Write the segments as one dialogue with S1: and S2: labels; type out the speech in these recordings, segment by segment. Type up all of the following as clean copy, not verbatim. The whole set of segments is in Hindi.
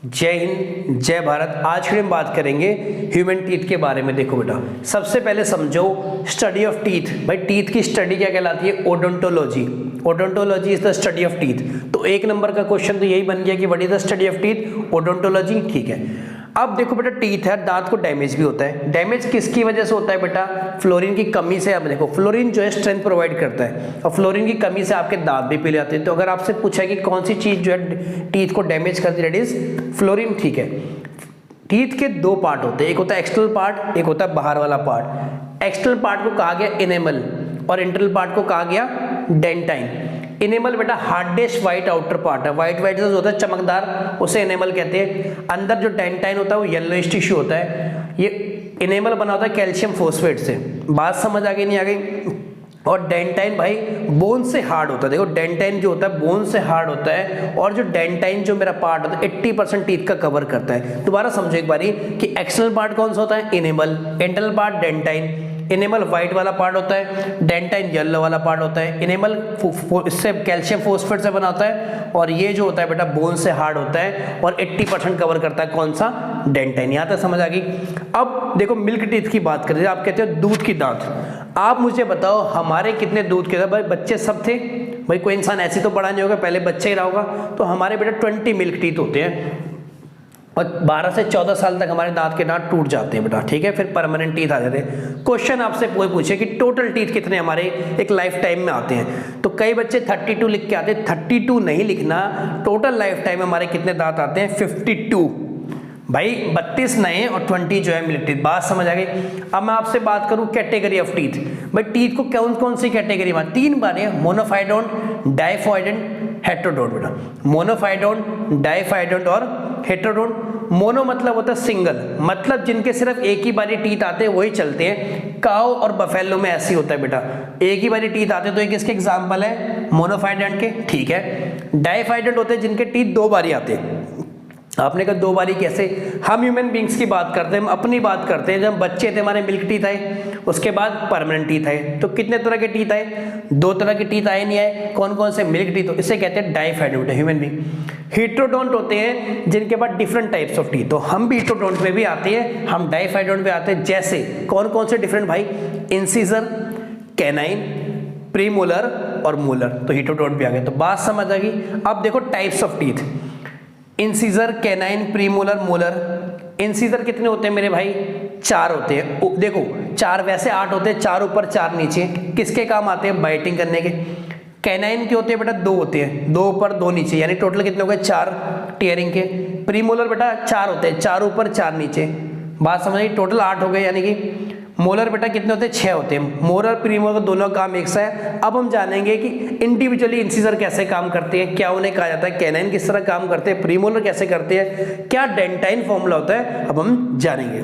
S1: जय हिंद, जय भारत। आज फिर हम बात करेंगे ह्यूमन टीथ के बारे में। देखो बेटा, सबसे पहले समझो स्टडी ऑफ टीथ। भाई टीथ की स्टडी क्या कहलाती है? Odontology. Odontology is the study of teeth. तो एक नंबर का क्वेश्चन तो यही बन गया कि what is the study of teeth? Odontology. ठीक है। अब देखो बेटा, टीथ है, दांत को डैमेज भी होता है। डैमेज किसकी वजह से होता है बेटा? फ्लोरीन की कमी से। अब देखो, फ्लोरीन जो है स्ट्रेंथ प्रोवाइड करता है और फ्लोरीन की कमी से आपके दांत भी पीले जाते हैं। तो अगर आपसे पूछा है कि कौन सी चीज जो है टीथ को डैमेज करती है, दैट इज फ्लोरीन। ठीक है। टीथ के दो पार्ट होते हैं, एक होता है एक्सटर्नल पार्ट, एक होता है बाहर वाला पार्ट। एक्सटर्नल पार्ट को कहा गया इनेमल और इंटरनल पार्ट को कहा गया डेंटाइन। इनेमल बेटा हार्डेस्ट व्हाइट आउटर पार्ट है, व्हाइट व्हाइट जो होता है चमकदार, उसे इनेमल कहते हैं। अंदर जो डेंटाइन होता है वो येलोइश टिश्यू होता है। ये इनेमल बना होता है कैल्शियम फोस्फेट से। बात समझ आ गई नहीं आ गई? और डेंटाइन भाई बोन से हार्ड होता है। देखो डेंटाइन जो होता है बोन से हार्ड होता है, और जो डेंटाइन जो मेरा पार्ट होता है 80% टीथ का कवर करता है। दोबारा समझो एक बारी कि एक्सटर्नल पार्ट कौन सा होता है? Enamel. Internal part dentine. Enamel white वाला पार्ट होता है, डेंटाइन येलो वाला पार्ट होता है। इनेमल इससे कैल्शियम फोस्फेट से बना होता है, और ये जो होता है बेटा बोन से हार्ड होता है और 80% कवर करता है। कौन सा? डेंटाइन। यहां तक समझ आ गई? अब देखो मिल्क टीथ की बात करें, आप कहते हो दूध की दांत। आप मुझे बताओ हमारे कितने दूध के? भाई बच्चे सब थे, भाई कोई इंसान ऐसी तो बड़ा नहीं होगा, पहले बच्चे ही रहा होगा। तो हमारे बेटा 20 मिल्क टीथ होते हैं और 12 से 14 साल तक हमारे दांत के दांत टूट जाते हैं बेटा। ठीक है, फिर परमानेंट टीथ आ जाते हैं। क्वेश्चन आपसे कोई पूछे कि टोटल टीथ कितने हमारे एक लाइफ टाइम में आते हैं, तो कई बच्चे 32 लिख के आते हैं। 32 नहीं लिखना, टोटल लाइफ टाइम में हमारे कितने दांत आते हैं? 52। भाई 32 नए और 20 जो है मिल्क टीथ। बात समझ आ गई? अब मैं आपसे बात करूं कैटेगरी ऑफ टीथ। भाई टीथ को कौन कौन सी कैटेगरी में? 3 बार है, मोनोफाइडोंट, डाइफाइडेंट, हेटेरोडोंट बेटा। मोनोफाइडोंट, डाइफाइडेंट और हेटेरोडोंट। मोनो मतलब होता है सिंगल, मतलब जिनके सिर्फ एक ही बारी टीथ आते हैं वही चलते हैं। काऊ और बफेलो में ऐसी होता है बेटा, एक ही बारी टीथ आते हैं। तो एक इसके एग्जांपल है मोनोफाइडेंट के। ठीक है। डाइफाइडेंट होते हैं जिनके टीथ 2 बारी आते हैं। आपने कहा 2 बारी कैसे? हम ह्यूमन बींग्स की बात करते हैं, हम अपनी बात करते हैं। जब बच्चे थे हमारे मिल्क टीथ आए, उसके बाद परमानेंट टीथ आए। तो कितने तरह के टीथ आए? 2 तरह के टीथ आए, नहीं आए? कौन कौन से? Milk teeth. इसे कहते हैं डाइफाइडेंट ह्यूमन बींग। हेटेरोडोंट होते हैं जिनके पास डिफरेंट टाइप्स ऑफ टीथ। तो हम भी हेटेरोडोंट में भी आते हैं, हम डाइफाइडेंट में आते हैं। जैसे कौन कौन से डिफरेंट भाई? इंसिजर, कैनाइन, प्रीमोलर और मोलर। तो हेटेरोडोंट भी आ गए। तो बात समझ आ गई? अब देखो types of teeth, incisor, canine, premolar, molar. Incisor कितने होते हैं मेरे भाई? 4 होते हैं। देखो 4 वैसे 8 होते हैं, 4 ऊपर 4 नीचे। किसके काम आते हैं? बाइटिंग करने के। कैनाइन के होते हैं बेटा 2 होते हैं, 2 ऊपर 2 नीचे, यानी टोटल कितने हो गए? 4 टीयरिंग के। प्रीमोलर बेटा 4 होते हैं, 4 ऊपर 4 नीचे। बात समझ आई? टोटल 8 हो गए। यानी कि मोलर बेटा कितने होते हैं? 6 होते हैं। मोलर प्रीमोलर दोनों का काम एक सा है। अब हम जानेंगे कि इंडिविजुअली इंसिजर कैसे काम करते हैं, क्या उन्हें कहा जाता है, कैनाइन किस तरह काम करते हैं, प्रीमोलर कैसे करते हैं, क्या डेंटाइन फॉर्मूला होता है, अब हम जानेंगे।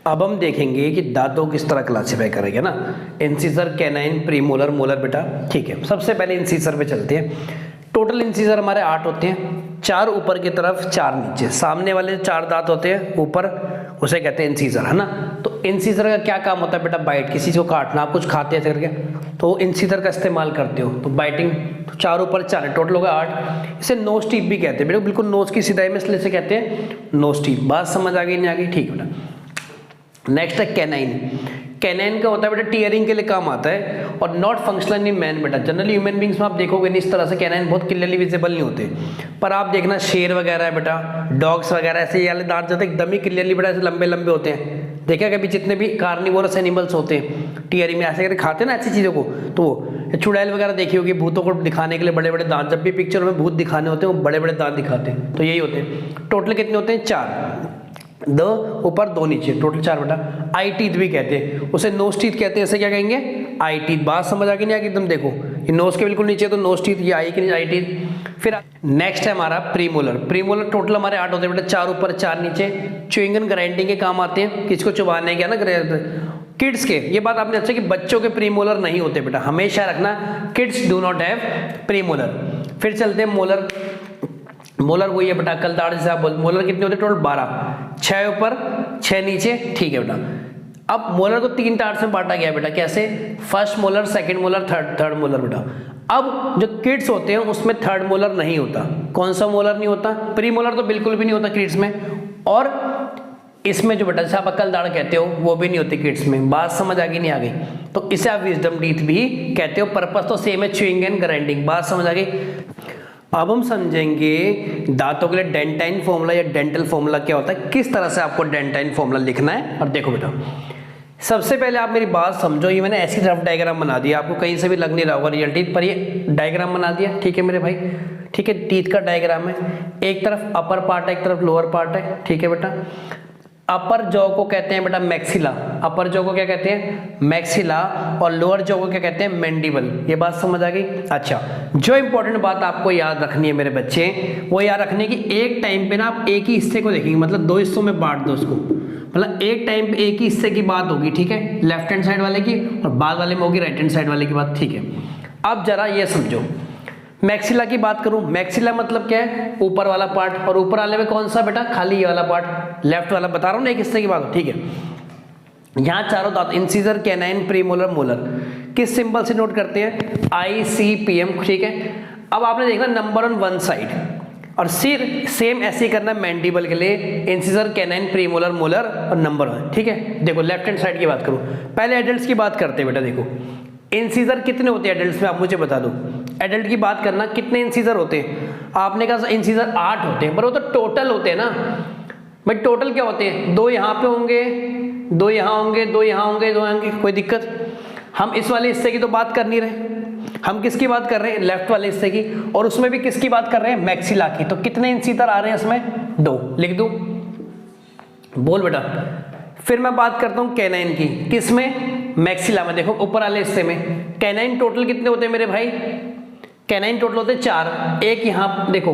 S1: अब हम देखेंगे कि दांतों किस तरह क्लासिफाई करेंगे ना, इंसिजर, कैनाइन, प्रीमोलर, मोलर बेटा। ठीक है, सबसे पहले इंसिजर पे चलते हैं। टोटल इंसिजर हमारे 8 होते हैं, 4 ऊपर की तरफ 4 नीचे। सामने वाले 4 दांत होते हैं ऊपर, उसे कहते हैं इंसिजर, है ना। तो इंसिजर का क्या काम होता है बेटा? बाइट, किसी को काटना। आप कुछ खाते हैं करके तो इंसिजर का इस्तेमाल करते हो, तो बाइटिंग। तो 4 ऊपर 4 टोटल होगा 8। इसे नोज टीप भी कहते हैं बेटा, बिल्कुल नोज की सिधाई में, इसलिए इसे कहते हैं नोज टीप। बात समझ आ गई नहीं आ गई? ठीक बेटा। नेक्स्ट है कैनाइन। कैनाइन का होता है बेटा टीयरिंग के लिए काम आता है और नॉट फंक्शनल इन मैन बेटा। जनरली ह्यूमन बींग्स में आप देखोगे नहीं इस तरह से कैनाइन बहुत क्लियरली विजिबल नहीं होते, पर आप देखना शेर वगैरह है बेटा, डॉग्स वगैरह, ऐसे ये वाले दांत जाते एकदम ही क्लियरली बेटा ऐसे लंबे लंबे होते हैं। देखा कभी जितने भी कार्निवोरस एनिमल्स होते हैं टीयरिंग में ऐसे करके खाते हैं ना ऐसी चीज़ों को, तो चुड़ैल वगैरह देखी होगी, भूतों को दिखाने के लिए बड़े बड़े दांत, जब भी पिक्चर में भूत दिखाने होते हैं वो बड़े बड़े दांत दिखाते हैं। तो यही होते हैं। टोटल कितने होते हैं? 4, 2 ऊपर 2 नीचे, टोटल 4 बेटा। आई टीथ भी कहते हैं, उसे नोज टीथ कहते हैं। इसे क्या कहेंगे? आई टीथ। बात समझ आ गई नहीं आ गई? एकदम देखो ये नोज के बिल्कुल नीचे तो नोज टीथ, ये आई के नीचे आई टीथ। फिर नेक्स्ट है हमारा प्रीमोलर। प्रीमोलर टोटल हमारे 8 होते हैं बेटा, 4 ऊपर 4 नीचे। च्युइंगम ग्राइंडिंग के काम आते हैं, किसको चुबाने के ना किड्स के। ये बात आपने अच्छा कि बच्चों के प्रीमोलर नहीं होते बेटा, हमेशा रखना kids do not have premolar. फिर चलते हैं मोलर। मोलर वही है बेटा कलदाड़ जैसे आप बोल। मोलर कितने होते हैं? टोटल 12, 6 ऊपर 6 नीचे। ठीक है बेटा। अब मोलर को 3 पार्ट्स में बांटा गया बेटा, कैसे? First molar, second molar, third molar बेटा। अब जो किड्स होते हैं उसमें थर्ड मोलर नहीं होता। कौन सा मोलर नहीं होता? प्री मोलर तो बिल्कुल भी नहीं होता किड्स में, और इसमें जो बेटा जैसे आप अक्ल दाढ़ कहते हो वो भी नहीं होती किड्स में। बात समझ आ गई नहीं आ गई? तो इसे आप विजडम टीथ भी कहते हो। पर्पस तो सेम है, च्यूइंग एंड ग्राइंडिंग। बात समझ आ गई? अब हम समझेंगे दांतों के लिए डेंटाइन फॉर्मूला या डेंटल फॉर्मूला क्या होता है, किस तरह से आपको डेंटाइन फॉर्मूला लिखना है। और देखो बेटा, सबसे पहले आप मेरी बात समझो। ये मैंने ऐसी रफ डायग्राम बना दिया, आपको कहीं से भी लग नहीं रहा होगा रियल टीथ पर, ये डायग्राम बना दिया, ठीक है मेरे भाई? ठीक है, टीथ का डायग्राम है। एक तरफ अपर पार्ट है, एक तरफ लोअर पार्ट है, ठीक है बेटा? अपर जॉ को कहते हैं बेटा मैक्सिला। अपर जॉ को क्या कहते हैं? मैक्सिला। और लोअर जॉ को क्या कहते हैं? मैंडिबल। ये बात समझ आ गई? अच्छा, जो इंपॉर्टेंट बात आपको याद रखनी है मेरे बच्चे, वो याद रखनी है कि एक टाइम पे ना आप एक ही हिस्से को देखेंगे, मतलब 2 हिस्सों में बांट दो उसको। मतलब एक टाइम पे एक ही हिस्से की बात होगी, ठीक है? लेफ्ट हैंड साइड वाले की, और बाद वाले में होगी राइट हैंड साइड वाले की बात, ठीक है? अब जरा ये समझो, मैक्सिला की बात करूं, मैक्सिला मतलब क्या है? ऊपर वाला पार्ट। और ऊपर वाले में कौन सा बेटा? खाली ये वाला पार्ट, लेफ्ट वाला। बता रहा हूं ना एक हिस्से की बात, ठीक है? यहां चारों दांत, इंसिजर, कैनाइन, प्रीमोलर, मोलर, किस सिंबल से नोट करते हैं? ICPM, ठीक है? अब आपने देखना नंबर ऑन वन साइड, और सिर सेम ऐसे ही करना मैंडिबल के लिए, इंसिजर, कैनाइन, प्रीमोलर, मोलर और नंबर 1, ठीक है? देखो लेफ्ट हैंड साइड की बात करूं, पहले एडल्ट्स की बात करते हैं बेटा। देखो इंसिजर कितने होते हैं एडल्ट्स में, आप मुझे बता दो। एडल्ट की बात करना, कितने इंसिजर होते हैं? आपने कहा इंसिजर 8 होते हैं, पर वो तो टोटल होते हैं ना भाई। टोटल क्या होते हैं? 2 यहाँ पे होंगे, 2 यहाँ होंगे, 2 यहाँ होंगे, 2 यहाँ होंगे। कोई दिक्कत? हम इस वाले हिस्से की तो बात कर नहीं रहे, हम किसकी बात कर रहे हैं? लेफ्ट वाले हिस्से की। और उसमें भी किसकी बात कर रहे हैं? मैक्सिला की। तो कितने इंसिजर आ रहे हैं इसमें? 2। लिख दूं? बोल बेटा। फिर मैं बात करता हूं कैनाइन की, किसमें? मैक्सिला में। देखो ऊपर वाले हिस्से में कैनाइन टोटल कितने होते हैं मेरे भाई? कैनाइन टोटल होते हैं 4। एक यहाँ देखो,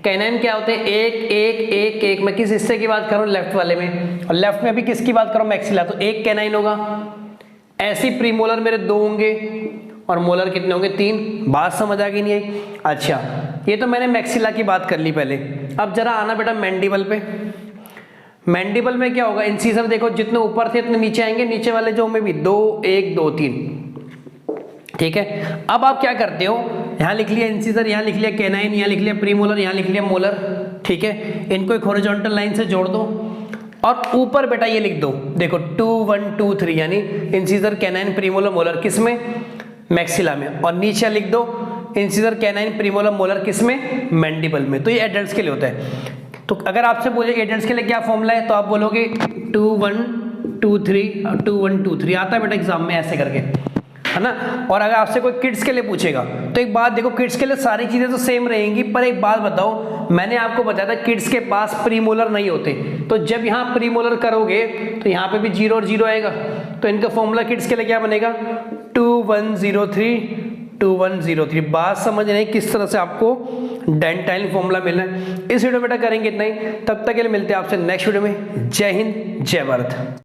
S1: कैनाइन क्या होते हैं? 1 1 1 1। मैं किस हिस्से की बात कर रहा हूँ? लेफ्ट वाले में। और लेफ्ट में भी किसकी बात कर रहा हूँ? मैक्सिला। तो 1 कैनाइन होगा। ऐसी प्रीमोलर मेरे 2 होंगे, और मोलर कितने होंगे? 3। बात समझ आ गई नहीं आई? अच्छा, ये तो मैंने मैक्सिला की बात कर ली पहले। अब जरा आना बेटा मैंडिबल पे। मैंडिबल में क्या होगा? इंसिजर देखो जितने ऊपर थे उतने नीचे आएंगे, नीचे वाले जो में भी 2 1 2 3, ठीक है? अब आप क्या करते हो? यहाँ लिख लिया इंसिजर, यहाँ लिख लिया कैनाइन, यहाँ लिख लिया प्रीमोलर, यहाँ लिख लिया मोलर, ठीक है? इनको एक हॉरिजॉन्टल लाइन से जोड़ दो, और ऊपर बेटा ये लिख दो। देखो 2 1 2 3, यानी इंसिजर, कैनाइन, प्रीमोलर, मोलर किसमें? मैक्सिला में। और नीचे लिख दो इंसिजर, कैनाइन, प्रीमोलर, मोलर किसमें? मैंडिबल में। तो ये एडल्ट्स के लिए होता है। तो अगर आपसे पूछे एडल्ट्स के लिए क्या फॉर्मूला है, तो आप बोलोगे 2 1 2 3 2 1 2 3। आता है बेटा एग्जाम में ऐसे करके, है ना? और अगर आपसे कोई किड्स के लिए पूछेगा तो एक बात देखो, किड्स के लिए सारी चीजें तो सेम रहेंगी, पर एक बात बताओ, मैंने आपको बताया था किड्स के पास प्रीमोलर नहीं होते। तो जब यहाँ प्रीमोलर करोगे तो यहाँ पे भी 0 और 0 आएगा। तो इनका फॉर्मूला किड्स के लिए क्या बनेगा? 2 1 0 3 2 1 0 3। बात समझ नहीं किस तरह से आपको डेंटाइल फॉर्मूला मिलना है। इस वीडियो में बेटा करेंगे इतना ही, तब तक के लिए मिलते हैं आपसे नेक्स्ट वीडियो में। जय हिंद, जय भारत।